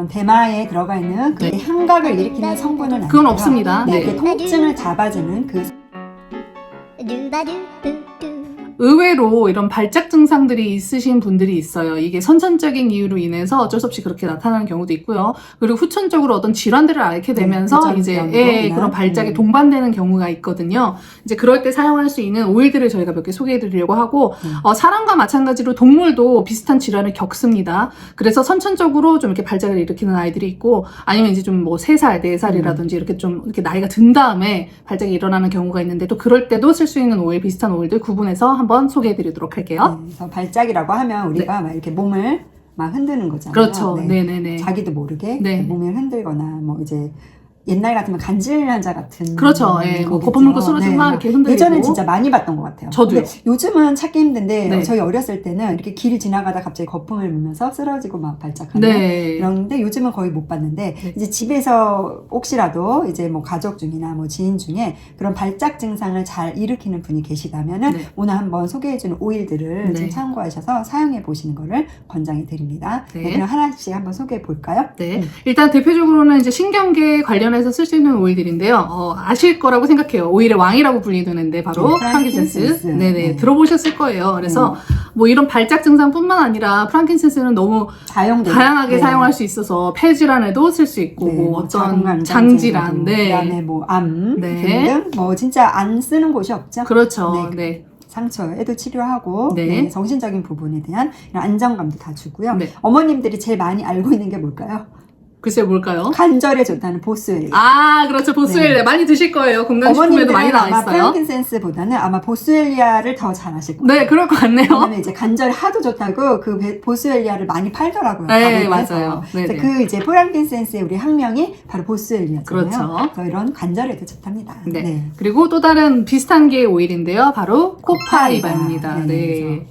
대마에 들어가 있는 그 향각을 일으키는 성분은 아니고요. 그건 없습니다. 네, 네. 그 통증을 잡아주는 그 의외로 이런 발작 증상들이 있으신 분들이 있어요. 이게 선천적인 이유로 인해서 어쩔 수 없이 그렇게 나타나는 경우도 있고요. 그리고 후천적으로 어떤 질환들을 앓게 되면서 이제 그런 발작에 동반되는 경우가 있거든요. 이제 그럴 때 사용할 수 있는 오일들을 저희가 몇 개 소개해 드리려고 하고 사람과 마찬가지로 동물도 비슷한 질환을 겪습니다. 그래서 선천적으로 좀 이렇게 발작을 일으키는 아이들이 있고 아니면 이제 좀 뭐 3살, 4살이라든지 이렇게 좀 이렇게 나이가 든 다음에 발작이 일어나는 경우가 있는데 또 그럴 때도 쓸 수 있는 오일, 비슷한 오일들 구분해서 한번 소개해 드리도록 할게요. 그래서 발작이라고 하면 우리가 막 이렇게 몸을 막 흔드는 거잖아요. 그렇죠. 네. 네네네. 자기도 모르게 네. 몸을 흔들거나 뭐 이제 옛날 같으면 간질환자 같은 그렇죠. 예, 뭐 거품 물고 쓰러지고 막 이렇게 흔들리고. 예전엔 진짜 많이 봤던 것 같아요. 저도요. 근데 요즘은 찾기 힘든데 네. 저희 어렸을 때는 이렇게 길 지나가다 갑자기 거품을 물면서 쓰러지고 막 발작하는 네. 이런데 요즘은 거의 못 봤는데 이제 집에서 혹시라도 이제 뭐 가족 중이나 뭐 지인 중에 그런 발작 증상을 잘 일으키는 분이 계시다면은 네. 오늘 한번 소개해주는 오일들을 네. 좀 참고하셔서 사용해 보시는 거를 권장해 드립니다. 네. 그럼 하나씩 한번 소개해 볼까요? 네. 일단 대표적으로는 이제 신경계 관련해서 쓸 수 있는 오일들인데요. 아실 거라고 생각해요. 오일의 왕이라고 불리는데 바로 프랑킨센스. 프랑킨센스. 네네. 네. 들어보셨을 거예요. 그래서 뭐 이런 발작 증상뿐만 아니라 프랑킨센스는 너무 다양하게 사용할 수 있어서 폐질환에도 쓸 수 있고 네, 뭐 어떤 장질환, 장질환, 네. 그다음에 뭐 암 네. 등등 뭐 진짜 안 쓰는 곳이 없죠. 그렇죠. 네. 네. 상처에도 치료하고 네. 네, 정신적인 부분에 대한 이런 안정감도 다 주고요. 네. 어머님들이 제일 많이 알고 있는 게 뭘까요? 글쎄 뭘까요? 관절에 좋다는 보스웰리. 아, 그렇죠. 보스웰리아. 많이 드실 거예요. 건강식품에도 많이 나와 아마 있어요. 프랑킨센스보다는 아마 보스웰리아를 더 잘 아실 거예요. 네, 그럴 것 같네요. 왜냐면 이제 관절이 하도 좋다고 그 보스웰리아를 많이 팔더라고요. 네, 가게에서. 맞아요. 그래서 네네. 그 이제 프랑킨센스의 우리 학명이 바로 보스웰리아잖아요. 그렇죠. 그래서 이런 관절에도 좋답니다. 네. 네. 그리고 또 다른 비슷한 게 오일인데요. 바로 코파이바입니다. 네. 네.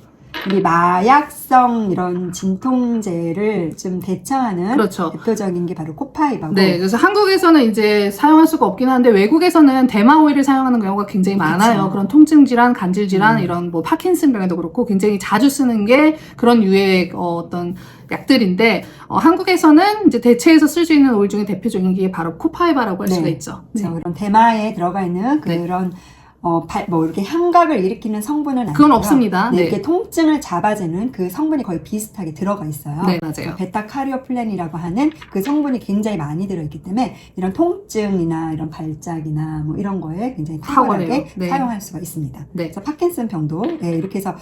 우리 마약성 이런 진통제를 좀 대처하는 그렇죠. 대표적인 게 바로 코파이바고. 네, 그래서 한국에서는 이제 사용할 수가 없긴 한데 외국에서는 대마 오일을 사용하는 경우가 굉장히 많아요. 그렇죠. 그런 통증 질환, 간질 질환 이런 뭐 파킨슨병에도 그렇고 굉장히 자주 쓰는 게 그런 유의 어떤 약들인데 한국에서는 이제 대체해서 쓸 수 있는 오일 중에 대표적인 게 바로 코파이바라고 할 수가 있죠. 그래서 그런 대마에 들어가 있는 그런 뭐 이렇게 향각을 일으키는 성분은 아니고요. 그건 없습니다. 네, 네. 이렇게 통증을 잡아주는 그 성분이 거의 비슷하게 들어가 있어요. 네, 맞아요. 베타카리오플렌이라고 하는 그 성분이 굉장히 많이 들어있기 때문에 이런 통증이나 이런 발작이나 뭐 이런 거에 굉장히 탁월하게 네. 사용할 수가 있습니다. 네. 그래서 파킨슨 병도 이렇게 해서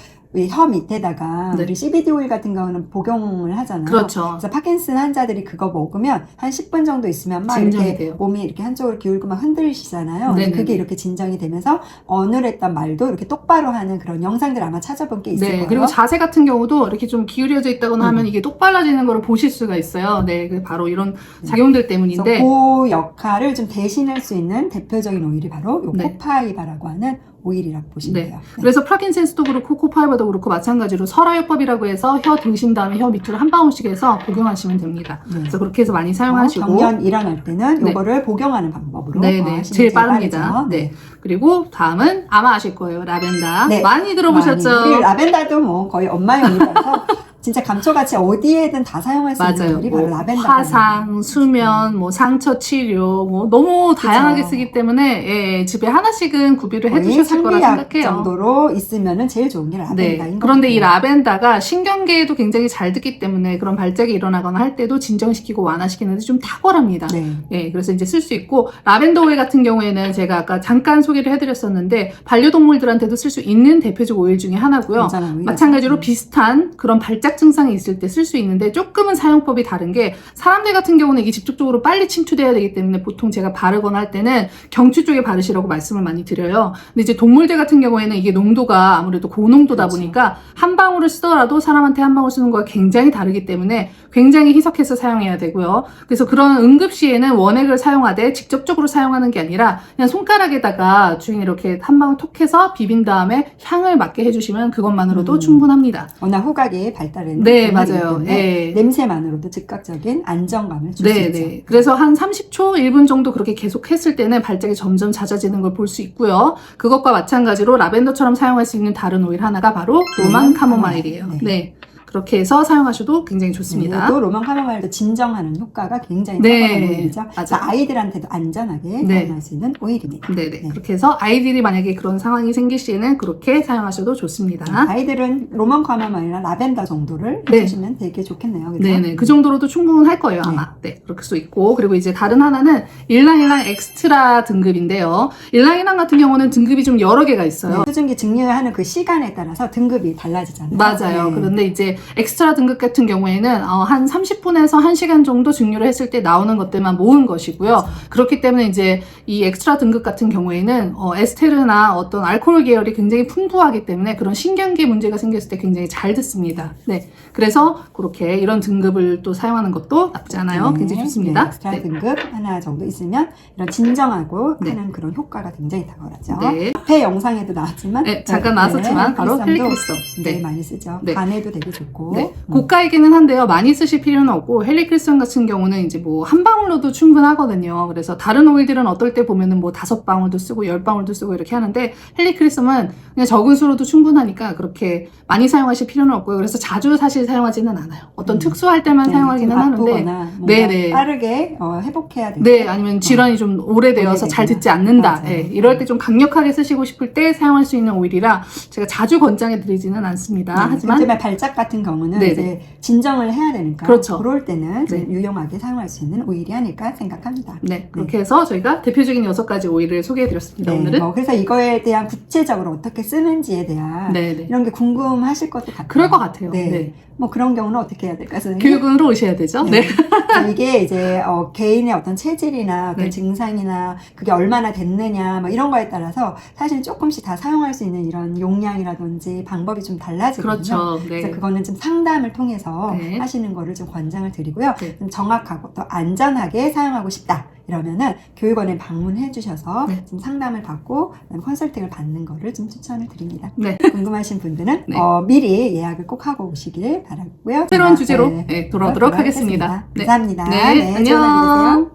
혀 밑에다가 네. 우리 CBD 오일 같은 경우는 복용을 하잖아요. 그렇죠. 그래서 파킨슨 환자들이 그거 먹으면 한 10분 정도 있으면 막 진정이 이렇게 돼요. 몸이 이렇게 한쪽으로 기울고 막 흔들리시잖아요. 네네네. 그게 이렇게 진정이 되면서 어눌했던 말도 이렇게 똑바로 하는 그런 영상들 아마 찾아본 게 있을 네, 거예요. 그리고 자세 같은 경우도 이렇게 좀 기울여져 있다거나 하면 이게 똑발라지는 걸 보실 수가 있어요. 네, 그 바로 이런 작용들 때문인데. 그 역할을 좀 대신할 수 있는 대표적인 오일이 바로 요 네. 코파이바라고 하는 오일이라고 보시면 네. 돼요. 네. 그래서 프랑킨센스도 그렇고 코파이바도 그렇고 마찬가지로 설화요법이라고 해서 혀 드신 다음에 혀 밑으로 한 방울씩 해서 복용하시면 됩니다. 네. 그래서 그렇게 해서 많이 사용하시고. 경련 일어날 때는 네. 요거를 복용하는 방법으로 네네. 하시면 제일 빠릅니다. 빠르죠. 네. 그리고 다음은 아마 아실 거예요. 라벤더. 네. 많이 들어보셨죠? 우리 라벤더도 뭐 거의 엄마용이라서 진짜 감초같이 어디에든 다 사용할 수 있는 맞아요. 오일이 뭐 바로 라벤더. 화상, 수면, 뭐 상처 치료, 뭐 너무 다양하게 쓰기 때문에 집에 하나씩은 구비를 해두셨을 거라 생각해요. 정도로 있으면은 제일 좋은 게 라벤더인 네. 것 그런데 이 같아요. 라벤더가 신경계에도 굉장히 잘 듣기 때문에 그런 발작이 일어나거나 할 때도 진정시키고 완화시키는데 좀 탁월합니다. 네. 예, 그래서 이제 쓸 수 있고 라벤더 오일 같은 경우에는 제가 아까 잠깐 소개를 해드렸었는데 반려동물들한테도 쓸 수 있는 대표적 오일 중에 하나고요. 괜찮은 오일. 마찬가지로 비슷한 그런 발작 증상이 있을 때 쓸 수 있는데 조금은 사용법이 다른 게 사람들 같은 경우는 이게 직접적으로 빨리 침투돼야 되기 때문에 보통 제가 바르거나 할 때는 경추 쪽에 바르시라고 말씀을 많이 드려요. 근데 이제 동물들 같은 경우에는 이게 농도가 아무래도 고농도다 그렇죠. 보니까 한 방울을 쓰더라도 사람한테 한 방울 쓰는 거와 굉장히 다르기 때문에 굉장히 희석해서 사용해야 되고요. 그래서 그런 응급시에는 원액을 사용하되 직접적으로 사용하는 게 아니라 그냥 손가락에다가 주인 이렇게 한 방울 톡 해서 비빈 다음에 향을 맡게 해주시면 그것만으로도 충분합니다. 워낙 후각이 발달했는 네, 맞아요. 예. 냄새만으로도 즉각적인 안정감을 줄 수 네, 있죠. 네. 그래서 한 30초, 1분 정도 그렇게 계속 했을 때는 발작이 점점 잦아지는 걸 볼 수 있고요. 그것과 마찬가지로 라벤더처럼 사용할 수 있는 다른 오일 하나가 바로 로만 카모마일이에요. 네. 네. 그렇게 해서 사용하셔도 굉장히 좋습니다. 또 로망 카모마일도 진정하는 효과가 굉장히 네. 탁월한 오일이죠. 맞아요. 그래서 아이들한테도 안전하게 네. 사용할 수 있는 오일입니다. 네네. 네. 그렇게 해서 아이들이 만약에 그런 상황이 생길 시에는 그렇게 사용하셔도 좋습니다. 아이들은 로망 카모마일이나 라벤더 정도를 네. 해주시면 되게 좋겠네요. 그죠? 네네. 그 정도로도 충분할 거예요, 아마. 네. 그럴 수 있고. 그리고 이제 다른 하나는 일랑일랑 엑스트라 등급인데요. 일랑일랑 같은 경우는 등급이 좀 여러 개가 있어요. 네, 수증기 증류하는 그 시간에 따라서 등급이 달라지잖아요. 맞아요. 네. 그런데 이제 엑스트라 등급 같은 경우에는 한 30분에서 1시간 정도 증류를 했을 때 나오는 것들만 모은 것이고요. 그렇기 때문에 이제 이 엑스트라 등급 같은 경우에는 에스테르나 어떤 알코올 계열이 굉장히 풍부하기 때문에 그런 신경계 문제가 생겼을 때 굉장히 잘 듣습니다. 네. 그래서 그렇게 이런 등급을 또 사용하는 것도 나쁘지 않아요. 굉장히 좋습니다. 네, 엑스트라 네. 등급 하나 정도 있으면 이런 진정하고 네. 하는 그런 효과가 굉장히 탁월하죠. 네. 앞에 영상에도 나왔지만 네, 잠깐 나왔었지만 바로 헬리크리스함도 헬리크리스톰. 네, 네. 많이 쓰죠. 네. 간에도 되게 좋고. 네. 고가이기는 한데요. 많이 쓰실 필요는 없고 헬리크리스톰 같은 경우는 이제 뭐 한 방울로도 충분하거든요. 그래서 다른 오일들은 어떨 때 보면은 뭐 5방울도 쓰고 10방울도 쓰고 이렇게 하는데 헬리크리스톰은 그냥 적은 수로도 충분하니까 그렇게 많이 사용하실 필요는 없고요. 그래서 자주 사실 사용하지는 않아요. 어떤 특수할 때만 사용하기는 하는데 네네. 빠르게 회복해야 되고. 네, 아니면 질환이 좀 오래되어서 잘 듣지 않는다. 맞아요. 네, 이럴 때 좀 강력하게 쓰시고 싶을 때 사용할 수 있는 오일이라 제가 자주 권장해 드리지는 않습니다. 하지만 하지만 발작 같은 경우는 네네. 이제 진정을 해야 되니까 그렇죠. 그럴 때는 좀 네. 유용하게 사용할 수 있는 오일이 아닐까 생각합니다. 네, 그렇게 해서 저희가 대표적인 6가지 오일을 소개해 드렸습니다. 네, 오늘은. 그래서 이거에 대한 구체적으로 어떻게 쓰는지에 대한 네. 이런 게 궁금하실 것도 같아요. 그럴 것 같아요. 네. 네. 뭐 그런 경우는 어떻게 해야 될까요, 선생님? 교육원으로 오셔야 되죠. 네. 이게 이제 개인의 어떤 체질이나 어떤 네. 증상이나 그게 얼마나 됐느냐 뭐 이런 거에 따라서 사실 조금씩 다 사용할 수 있는 이런 용량이라든지 방법이 좀 달라지거든요. 그렇죠. 네. 그래서 그거는 좀 상담을 통해서 네. 하시는 거를 좀 권장을 드리고요. 네. 좀 정확하고 또 안전하게 사용하고 싶다. 이러면은 교육원에 방문해 주셔서 네. 좀 상담을 받고 그다음에 컨설팅을 받는 거를 좀 추천을 드립니다. 네. 궁금하신 분들은 네. 미리 예약을 꼭 하고 오시길 바라고요. 새로운 제가, 주제로 돌아오도록 하겠습니다. 감사합니다. 네, 좋은 하루 되세요. 안녕.